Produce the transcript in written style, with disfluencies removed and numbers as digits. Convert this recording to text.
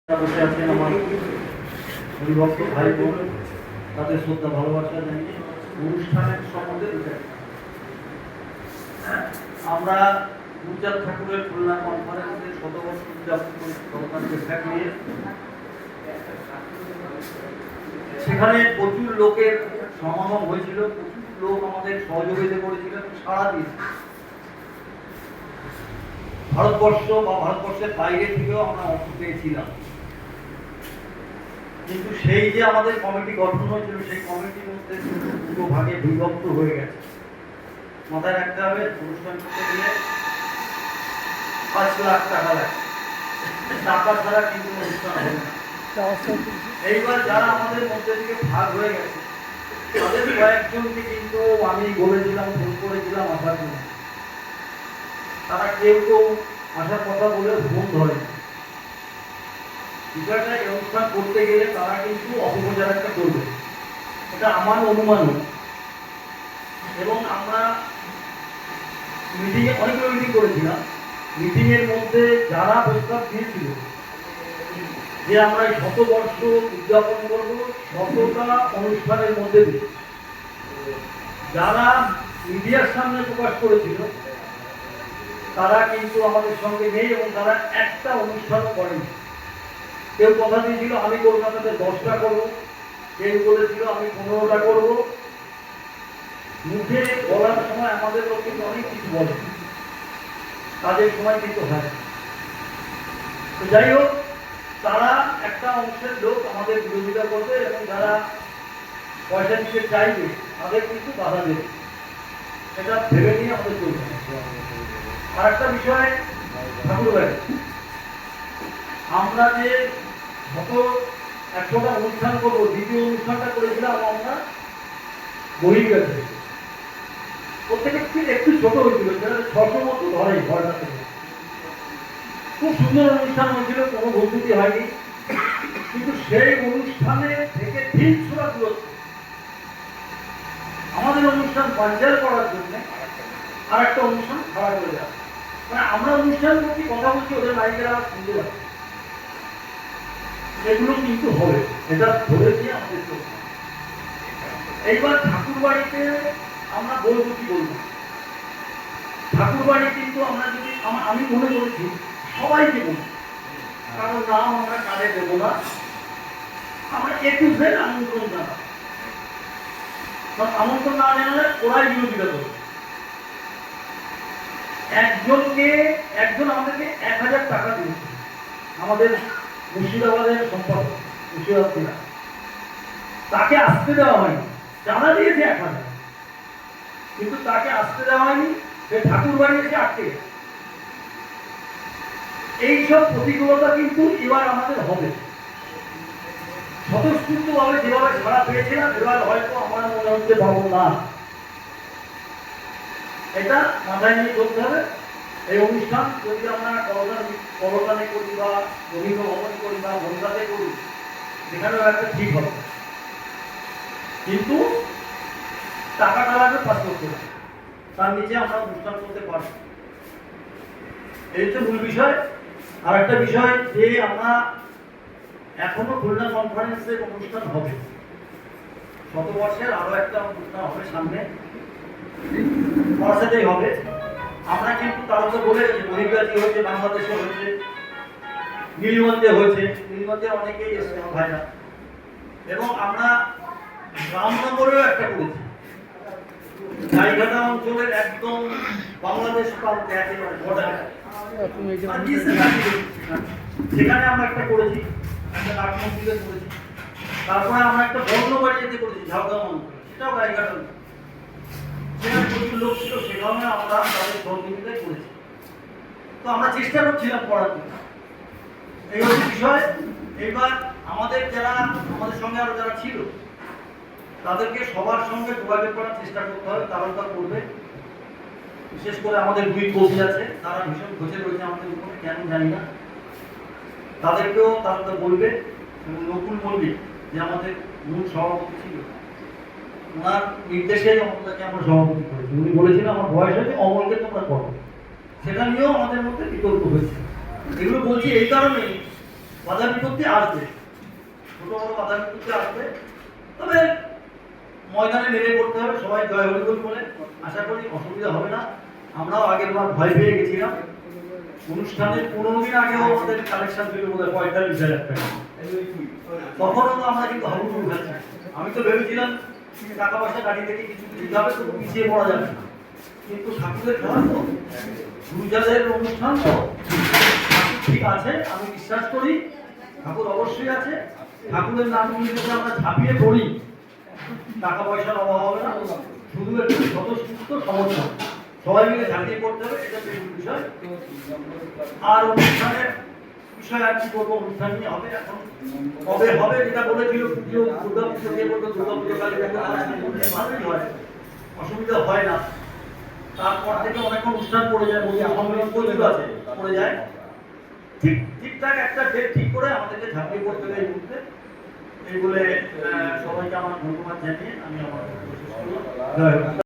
বসে আছেন আমার অভিভক্ত ভাই বোন, তাদের শ্রদ্ধা ভালোবাসা জানিয়ে অনুষ্ঠানের সম্বন্ধে আমরা গুরুচাঁদ ঠাকুরের খুলনা কনফারেন্সের শতবর্ষ উদযাপন নিয়ে সেখানে প্রচুর লোকের সমাগম হয়েছিল, প্রচুর লোক আমাদের সহযোগিতা করেছিল, সাড়া দিয়েছিল। ভারতবর্ষ বা ভারতবর্ষের বাইরে থেকেও আমরা অংশ পেয়েছিলাম। কিন্তু সেই যে আমাদের কমিটি গঠন হয়েছিল, সেই কমিটির মধ্যে দুটো ভাগে বিভক্ত হয়ে গেছে। মাথায় রাখতে হবে, অনুষ্ঠান করতে গেলে 5 লাখ টাকা লাগে, টাকা ছাড়া কিন্তু অনুষ্ঠান হবে না। এইবার যারা আমাদের মধ্যে থেকে ভাগ হয়ে গেছে, তাদের কয়েকজনকে কিন্তু আমি বলেছিলাম, ফোন করেছিলাম আসার জন্য। তারা কেউ কেউ আসার কথা বলে ফোন ধরে। বিষয়টা অনুষ্ঠান করতে গেলে তারা কিন্তু অপপ্রচার একটা করবে, এটা আমার অনুমান। এবং আমরা মিটিংয়ে অনেকগুলো মিটিং করেছিলাম। মিটিংয়ের মধ্যে যারা প্রস্তাব দিয়েছিল যে আমরা 100 বর্ষ উদযাপন করবো 100টা অনুষ্ঠানের মধ্যে দিয়ে, যারা মিডিয়ার সামনে প্রকাশ করেছিল তারা কিন্তু আমাদের সঙ্গে নেই এবং তারা একটা অনুষ্ঠানও করেনি। কেউ কথা দিয়েছিল আমি কলকাতাতে 10টা করবো, কেউ বলেছিল আমি 15টা করবো। মুখে বলার সময় আমাদের লোক কিন্তু অনেক কিছু বলে, কাজের সময় কিন্তু হয়। তো যাই হোক, তারা একটা অংশের লোক আমাদের বিরোধিতা করবে এবং যারা পয়সা দিতে চাইবে তাদের কিন্তু বাধা দেবে। এটা ভেবে নিয়ে আমাদের চলবে। আর একটা বিষয়, ঠাকুর ভাই, আমরা যে 100টা অনুষ্ঠান করবো, দ্বিতীয় অনুষ্ঠানটা করেছিলাম আমরা বহির্গেছে। প্রত্যেকে একটু ছোট হয়েছিল, সেটা 600 মতো ধরে ঘরটা থেকে। খুব সুন্দর অনুষ্ঠান হয়েছিল, কোনো ভর্তুকি হয়নি। কিন্তু সেই অনুষ্ঠানে থেকে ঠিক ছোড়া দূরত্ব আমাদের অনুষ্ঠান বাঞ্চার করার জন্য আর একটা অনুষ্ঠান খারাপ হয়ে যাবে। মানে আমরা অনুষ্ঠান করছি, কথা বলছি, ওদের মাইকেরা শুনতে পাচ্ছে। এগুলো কিন্তু হবে, এটা ধরে দিয়ে আমাদের চলছে। এইবার ঠাকুর বাড়িতে আমরা বলবো কি বলবো, ঠাকুর বাড়ি কিন্তু আমরা যদি আমি মনে করেছি সবাইকে বলবো, কারণ নাম আমরা কারে দেবো না, আমরা একুশের আমন্ত্রণ জানাবো। আমন্ত্রণ না জানালে ওরাই বিরোধিতা করবে। একজন আমাদেরকে 1000 টাকা দিয়েছে, আমাদের মুর্শিদাবাদের সম্পাদক মুর্শিদাবাদ, তাকে আসতে দেওয়া হয়নি। জানা দিয়েছে 1000, কিন্তু তাকে আসতে দেওয়া হয়নি। সে ঠাকুর বাড়ি এসে আটকে। এইসব প্রতিকূলতা কিন্তু এবার আমাদের হবে। স্বতঃস্ফূর্ত ভাবে যেভাবে সারা পেয়েছিলাম, এবার হয়তো আমার মনে হচ্ছে পাবো না। এটা মাথায় নিয়ে চলতে হবে। এই অনুষ্ঠান যদি আমরা করতানে করি বা রবীন্দ্র ভবন করি বা বনগাতে করি, সেখানেও একটা ঠিক হবে। কিন্তু টাকাটা লাগবে 5 লক্ষ টাকা, তার নিচে আমরা অনুষ্ঠান করতে পারবো। এই হচ্ছে মূল বিষয়। আর একটা বিষয় যে আমরা এখনো খুলনা কনফারেন্সের অনুষ্ঠান হবে, 100 বর্ষের আরো একটা অনুষ্ঠান হবে সামনে, সাথেই হবে। আমরা কিন্তু তার মধ্যে বলে গেছি, বহির্গাছি হয়েছে, বাংলাদেশে হয়েছে, নীলগঞ্জে হয়েছে, নীলগঞ্জে অনেকেই এসছে আমার ভাইরা। এবং আমরা রামনগরেও একটা করেছি, গাইঘাটা অঞ্চলের একদম বাংলাদেশ প্রান্তে একেবারে বর্ডারে, সেখানে আমরা একটা করেছি, একটা নাট মন্দিরে করেছি। তারপরে আমরা একটা বর্ণবাড়ি যেতে করেছি ঝাড়গ্রাম অঞ্চলে, সেটাও গাইঘাটা, সেখানে প্রচুর লোক ছিল, সেখানে আমরা তাদের সহযোগিতায় করেছি। তো আমরা চেষ্টা করছিলাম করার জন্য। এই হচ্ছে বিষয়। এইবার আমাদের সঙ্গে আরো যারা ছিল, তাদেরকে সবার সঙ্গে যোগাযোগ করার চেষ্টা করতে হবে, তারাও তা করবে। বিশেষ করে আমাদের 2 কোচ আছে, তারা ভীষণ খোঁজে রয়েছে আমাদের উপরে, কেন জানি না। তাদেরকেও তারা বলবে। এবং নকুল মল্লিক, যে আমাদের মূল সভাপতি ছিল, ওনার নির্দেশেই অমলকে আমরা সভাপতি করেছি। উনি বলেছিলেন আমার বয়স হয়েছে, অমলকে তোমরা করো। সেটা নিয়েও আমাদের মধ্যে বিতর্ক হয়েছে। এগুলো বলছি এই কারণে, বাধা বিপত্তি আসবে, ছোট বড় বাধা বিপত্তি আসবে, তবে ময়দানে নেমে পড়তে হবে, সবাই জয় হরিবল বলে। আশা করি অসুবিধা হবে না। আমরাও আগের বার ভয় পেয়ে গেছিলাম, অনুষ্ঠানের 15 দিন আগেও আমাদের কালেকশন ছিল বোধহয় 45,000 টাকা, তখনও আমরা কিন্তু হাবুডুবু খাচ্ছি। আমি তো ভেবেছিলাম টাকা পয়সা গাড়ি থেকে কিছু দিতে হবে, তো পিছিয়ে পড়া যাবে না, কিন্তু ঠাকুরের খেলা তো, গুরুজাদের অনুষ্ঠান তো, ঠাকুর ঠিক আছে, আমি বিশ্বাস করি ঠাকুর অবশ্যই আছে। ঠাকুরের নাম নিয়ে যদি আমরা ঝাঁপিয়ে পড়ি, টাকা পয়সার অভাব হবে না, শুধু একটু স্বতঃস্ফূর্ত সমর্থন, সবাই মিলে ঝাঁপিয়ে পড়তে হবে, এটা মেন বিষয়। আর অনুষ্ঠানের বিষয় আর কি করবো, অনুষ্ঠান নিয়ে হবে এখন, কবে হবে যেটা বলেছিল পুজো, দুর্গা পুজো দিয়ে বলতো, দুর্গা পুজো কালী ভালোই হয়, অসুবিধা হয় না। তারপর থেকে অনেক অনুষ্ঠান পড়ে যায়, বলি সম্মেলন প্রচুর আছে, পড়ে যায়। ঠিকঠাক একটা ডেট ঠিক করে আমাদেরকে ঝাঁপিয়ে পড়তে হবে এই মুহূর্তে। এই বলে সবাইকে আমার ধন্যবাদ জানিয়ে আমি আমার